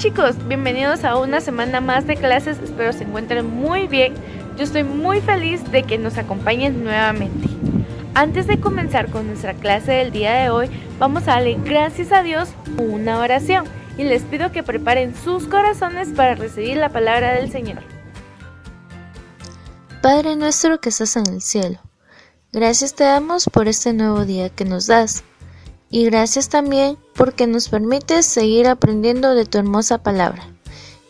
chicos, bienvenidos a una semana más de clases, espero se encuentren muy bien. Yo estoy muy feliz de que nos acompañen nuevamente. Antes de comenzar con nuestra clase del día de hoy, vamos a darle gracias a Dios con una oración y les pido que preparen sus corazones para recibir la palabra del Señor. Padre nuestro que estás en el cielo, gracias te damos por este nuevo día que nos das. Y gracias también porque nos permites seguir aprendiendo de tu hermosa palabra.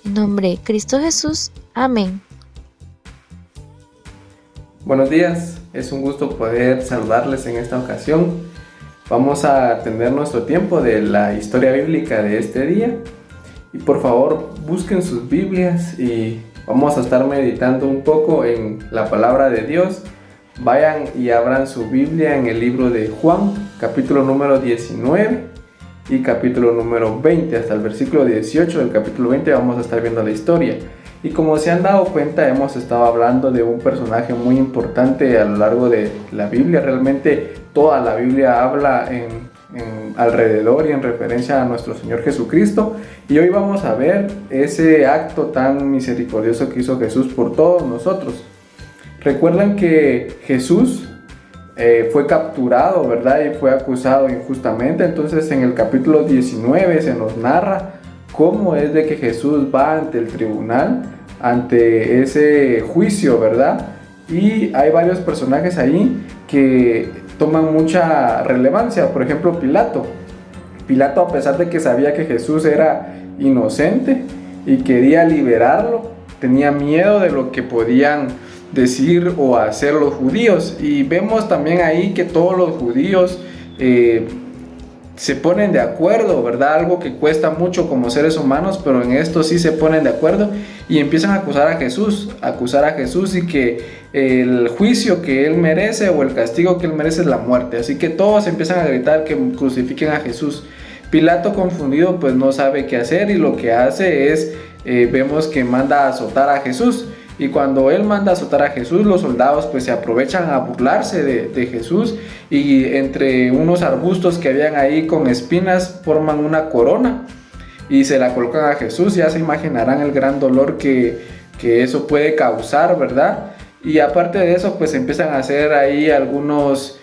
En nombre de Cristo Jesús. Amén. Buenos días, es un gusto poder saludarles en esta ocasión. Vamos a tener nuestro tiempo de la historia bíblica de este día. Y por favor, busquen sus Biblias y vamos a estar meditando un poco en la palabra de Dios. Vayan y abran su Biblia en el libro de Juan, capítulo número 19 y capítulo número 20. Hasta el versículo 18 del capítulo 20 vamos a estar viendo la historia. Y como se han dado cuenta, hemos estado hablando de un personaje muy importante a lo largo de la Biblia. Realmente toda la Biblia habla alrededor y en referencia a nuestro Señor Jesucristo. Y hoy vamos a ver ese acto tan misericordioso que hizo Jesús por todos nosotros. Recuerdan que Jesús fue capturado, ¿verdad? Y fue acusado injustamente. Entonces en el capítulo 19 se nos narra cómo es de que Jesús va ante el tribunal, ante ese juicio, ¿verdad? Y hay varios personajes ahí que toman mucha relevancia. Por ejemplo, Pilato. Pilato, a pesar de que sabía que Jesús era inocente y quería liberarlo, tenía miedo de lo que podían decir o hacer los judíos. Y vemos también ahí que todos los judíos se ponen de acuerdo, ¿verdad? Algo que cuesta mucho como seres humanos, pero en esto sí se ponen de acuerdo y empiezan a acusar a Jesús y que el juicio que él merece o el castigo que él merece es la muerte. Así que todos empiezan a gritar que crucifiquen a Jesús. Pilato, confundido, pues no sabe qué hacer y lo que hace es, vemos que manda a azotar a Jesús. Y cuando él manda a azotar a Jesús, los soldados pues se aprovechan a burlarse de Jesús y entre unos arbustos que habían ahí con espinas forman una corona y se la colocan a Jesús. Ya se imaginarán el gran dolor que eso puede causar, ¿verdad? Y aparte de eso pues empiezan a hacer ahí algunos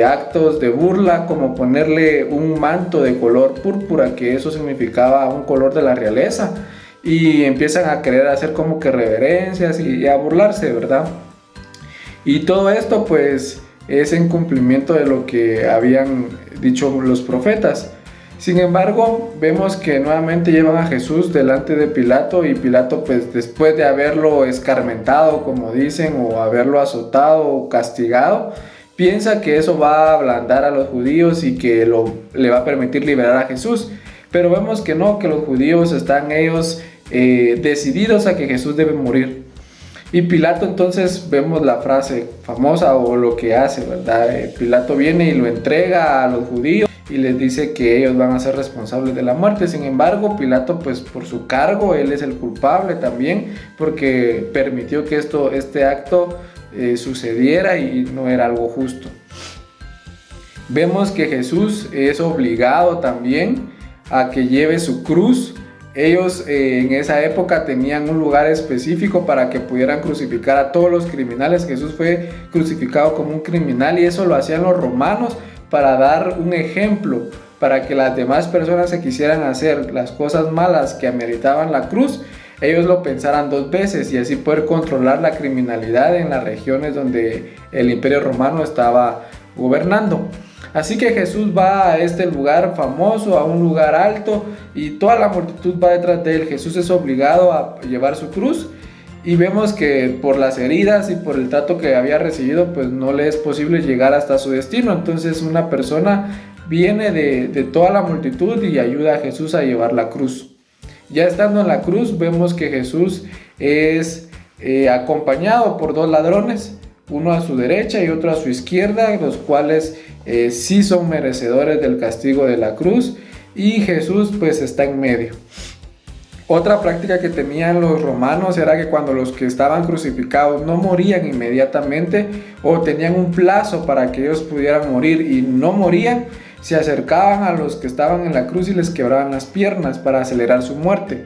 actos de burla, como ponerle un manto de color púrpura, que eso significaba un color de la realeza. Y empiezan a querer hacer como que reverencias y a burlarse, ¿verdad? Y todo esto pues es en cumplimiento de lo que habían dicho los profetas. Sin embargo, vemos que nuevamente llevan a Jesús delante de Pilato y Pilato pues después de haberlo escarmentado, como dicen, o haberlo azotado o castigado, piensa que eso va a ablandar a los judíos y que le va a permitir liberar a Jesús. Pero vemos que no, que los judíos están ellos decididos a que Jesús debe morir. Y Pilato, entonces vemos la frase famosa o lo que hace, ¿verdad? Pilato viene y lo entrega a los judíos y les dice que ellos van a ser responsables de la muerte. Sin embargo, Pilato pues por su cargo, él es el culpable también porque permitió que este acto sucediera y no era algo justo. Vemos que Jesús es obligado también a que lleve su cruz. Ellos en esa época tenían un lugar específico para que pudieran crucificar a todos los criminales. Jesús fue crucificado como un criminal y eso lo hacían los romanos para dar un ejemplo, para que las demás personas que quisieran hacer las cosas malas que ameritaban la cruz, ellos lo pensaran dos veces y así poder controlar la criminalidad en las regiones donde el Imperio Romano estaba gobernando. Así que Jesús va a este lugar famoso, a un lugar alto, y toda la multitud va detrás de él. Jesús es obligado a llevar su cruz y vemos que por las heridas y por el trato que había recibido, pues no le es posible llegar hasta su destino. Entonces una persona viene de toda la multitud y ayuda a Jesús a llevar la cruz. Ya estando en la cruz, vemos que Jesús es acompañado por dos ladrones, uno a su derecha y otro a su izquierda, los cuales sí son merecedores del castigo de la cruz, y Jesús pues está en medio. Otra práctica que tenían los romanos era que cuando los que estaban crucificados no morían inmediatamente o tenían un plazo para que ellos pudieran morir y no morían, se acercaban a los que estaban en la cruz y les quebraban las piernas para acelerar su muerte.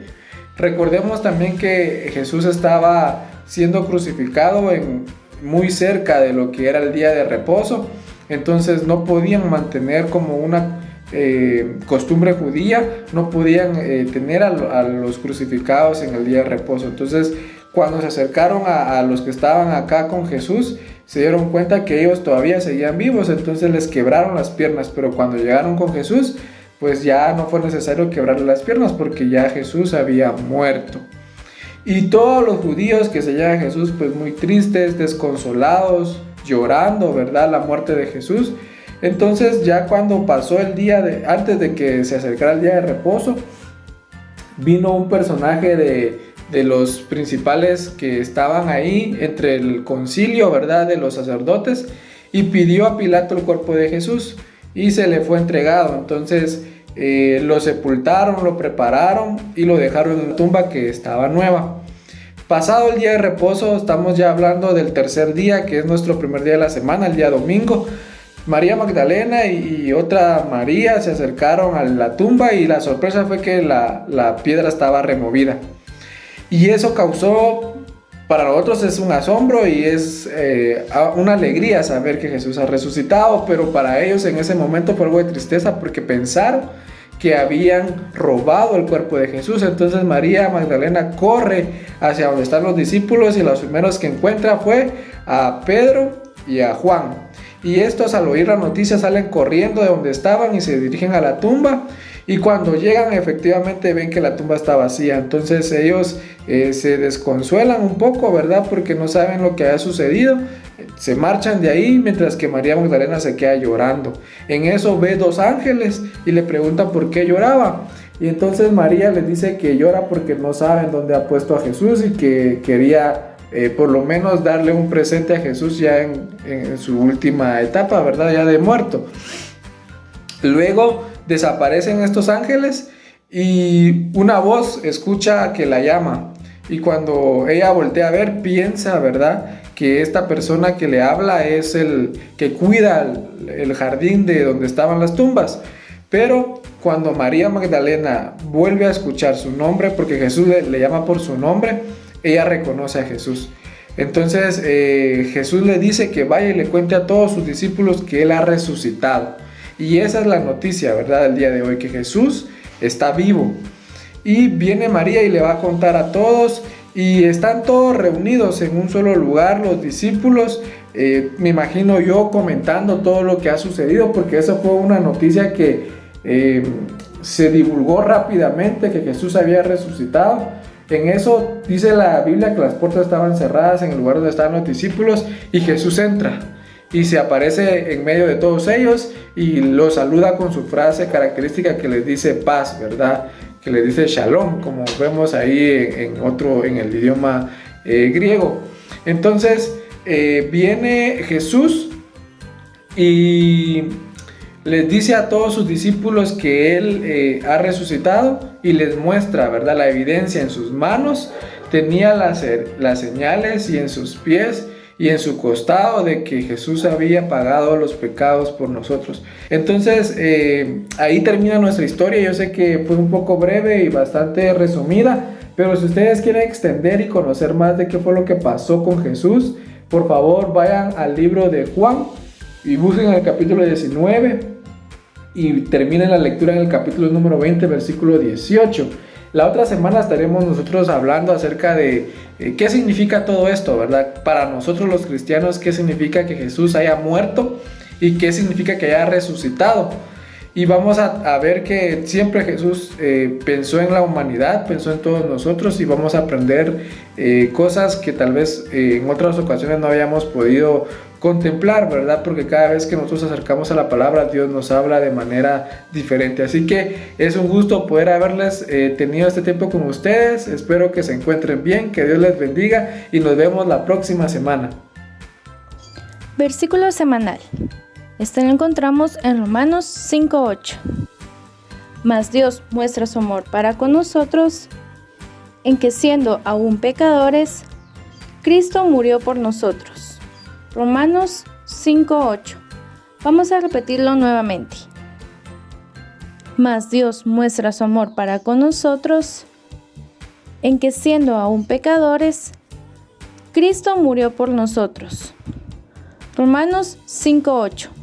Recordemos también que Jesús estaba siendo crucificado muy cerca de lo que era el día de reposo, entonces no podían mantener como una costumbre judía, no podían tener a los crucificados en el día de reposo. Entonces cuando se acercaron a los que estaban acá con Jesús, se dieron cuenta que ellos todavía seguían vivos, entonces les quebraron las piernas, pero cuando llegaron con Jesús, pues ya no fue necesario quebrarle las piernas porque ya Jesús había muerto. Y todos los judíos que seguían a Jesús, pues muy tristes, desconsolados, llorando, ¿verdad?, la muerte de Jesús. Entonces ya cuando pasó el día antes de que se acercara el día de reposo, vino un personaje de los principales que estaban ahí entre el concilio, ¿verdad?, de los sacerdotes, y pidió a Pilato el cuerpo de Jesús y se le fue entregado. Entonces lo sepultaron, lo prepararon y lo dejaron en la tumba que estaba nueva. Pasado el día de reposo, estamos ya hablando del tercer día, que es nuestro primer día de la semana, el día domingo. María Magdalena y otra María se acercaron a la tumba y la sorpresa fue que la piedra estaba removida. Y eso causó, para nosotros es un asombro y es una alegría saber que Jesús ha resucitado, pero para ellos en ese momento fue algo de tristeza porque pensaron que habían robado el cuerpo de Jesús. Entonces María Magdalena corre hacia donde están los discípulos y los primeros que encuentra fue a Pedro y a Juan. Y estos al oír la noticia salen corriendo de donde estaban y se dirigen a la tumba. Y cuando llegan efectivamente ven que la tumba está vacía. Entonces ellos se desconsuelan un poco, ¿verdad?, porque no saben lo que ha sucedido. Se marchan de ahí mientras que María Magdalena se queda llorando. En eso ve dos ángeles y le preguntan por qué lloraba. Y entonces María les dice que llora porque no saben dónde ha puesto a Jesús y que quería por lo menos darle un presente a Jesús ya en su última etapa, ¿verdad?, ya de muerto. Luego desaparecen estos ángeles y una voz escucha que la llama. Y cuando ella voltea a ver, piensa, ¿verdad?, que esta persona que le habla es el que cuida el jardín de donde estaban las tumbas. Pero cuando María Magdalena vuelve a escuchar su nombre, porque Jesús le llama por su nombre, ella reconoce a Jesús. Entonces Jesús le dice que vaya y le cuente a todos sus discípulos que Él ha resucitado. Y esa es la noticia, ¿verdad?, del día de hoy, que Jesús está vivo. Y viene María y le va a contar a todos, y están todos reunidos en un solo lugar, los discípulos, me imagino yo comentando todo lo que ha sucedido, porque esa fue una noticia que se divulgó rápidamente, que Jesús había resucitado. En eso dice la Biblia que las puertas estaban cerradas en el lugar donde estaban los discípulos, y Jesús entra y se aparece en medio de todos ellos y los saluda con su frase característica que les dice paz, ¿verdad?, que les dice shalom, como vemos ahí en el idioma griego. Entonces viene Jesús y les dice a todos sus discípulos que Él ha resucitado y les muestra, ¿verdad?, la evidencia. En sus manos tenía las señales, y en sus pies y en su costado de que Jesús había pagado los pecados por nosotros. Entonces ahí termina nuestra historia. Yo sé que fue un poco breve y bastante resumida, pero si ustedes quieren extender y conocer más de qué fue lo que pasó con Jesús, por favor vayan al libro de Juan y busquen el capítulo 19 y terminen la lectura en el capítulo número 20, versículo 18. La otra semana estaremos nosotros hablando acerca de qué significa todo esto, ¿verdad? Para nosotros los cristianos, qué significa que Jesús haya muerto y qué significa que haya resucitado. Y vamos a ver que siempre Jesús pensó en la humanidad, pensó en todos nosotros, y vamos a aprender cosas que tal vez en otras ocasiones no habíamos podido contemplar, ¿verdad? Porque cada vez que nosotros acercamos a la palabra, Dios nos habla de manera diferente. Así que es un gusto poder haberles tenido este tiempo con ustedes. Espero que se encuentren bien, que Dios les bendiga y nos vemos la próxima semana. Versículo semanal. Este lo encontramos en Romanos 5:8. Mas Dios muestra su amor para con nosotros en que, siendo aún pecadores, Cristo murió por nosotros. Romanos 5:8. Vamos a repetirlo nuevamente. Mas Dios muestra su amor para con nosotros en que siendo aún pecadores, Cristo murió por nosotros. Romanos 5:8.